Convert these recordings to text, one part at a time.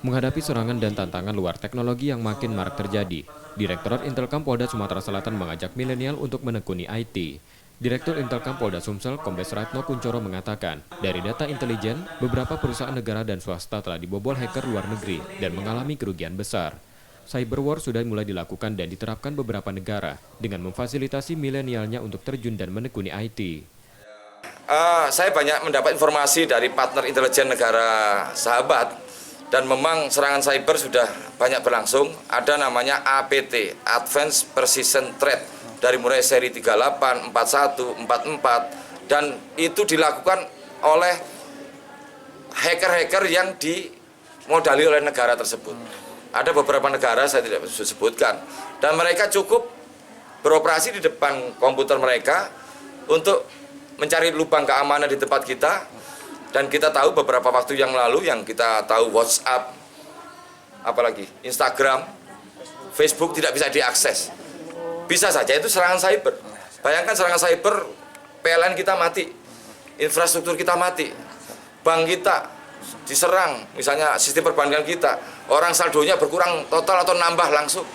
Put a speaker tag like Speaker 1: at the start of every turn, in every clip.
Speaker 1: Menghadapi serangan dan tantangan luar teknologi yang makin marak terjadi, Direktorat Intelkam Polda Sumatera Selatan mengajak milenial untuk menekuni IT. Direktur Intelkam Polda Sumsel, Kombes Ratno Kuncoro mengatakan, dari data intelijen, beberapa perusahaan negara dan swasta telah dibobol hacker luar negeri dan mengalami kerugian besar. Cyber war sudah mulai dilakukan dan diterapkan beberapa negara dengan memfasilitasi milenialnya untuk terjun dan menekuni IT.
Speaker 2: Saya banyak mendapat informasi dari partner intelijen negara sahabat dan memang serangan cyber sudah banyak berlangsung. Ada namanya APT, Advanced Persistent Threat, dari mulai seri 38, 41, 44, dan itu dilakukan oleh hacker-hacker yang dimodali oleh negara tersebut. Ada beberapa negara saya tidak bisa sebutkan, dan mereka cukup beroperasi di depan komputer mereka untuk mencari lubang keamanan di tempat kita. Dan kita tahu beberapa waktu yang lalu yang kita tahu WhatsApp, apalagi Instagram, Facebook tidak bisa diakses. Bisa saja itu serangan cyber. Bayangkan serangan cyber, PLN kita mati, infrastruktur kita mati, bank kita diserang, misalnya sistem perbankan kita, orang saldonya berkurang total atau nambah langsung.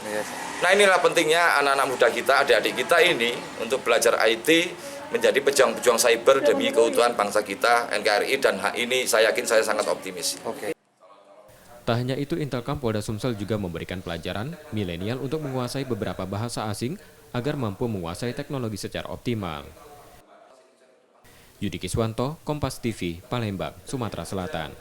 Speaker 2: Nah, inilah pentingnya anak-anak muda kita, adik-adik kita ini untuk belajar IT, menjadi pejuang-pejuang cyber demi keutuhan bangsa kita, NKRI, dan ini saya yakin saya sangat optimis.
Speaker 1: Tak hanya itu, Intelkam Polda Sumsel juga memberikan pelajaran milenial untuk menguasai beberapa bahasa asing agar mampu menguasai teknologi secara optimal. Yudi Kiswanto, Kompas TV, Palembang, Sumatera Selatan.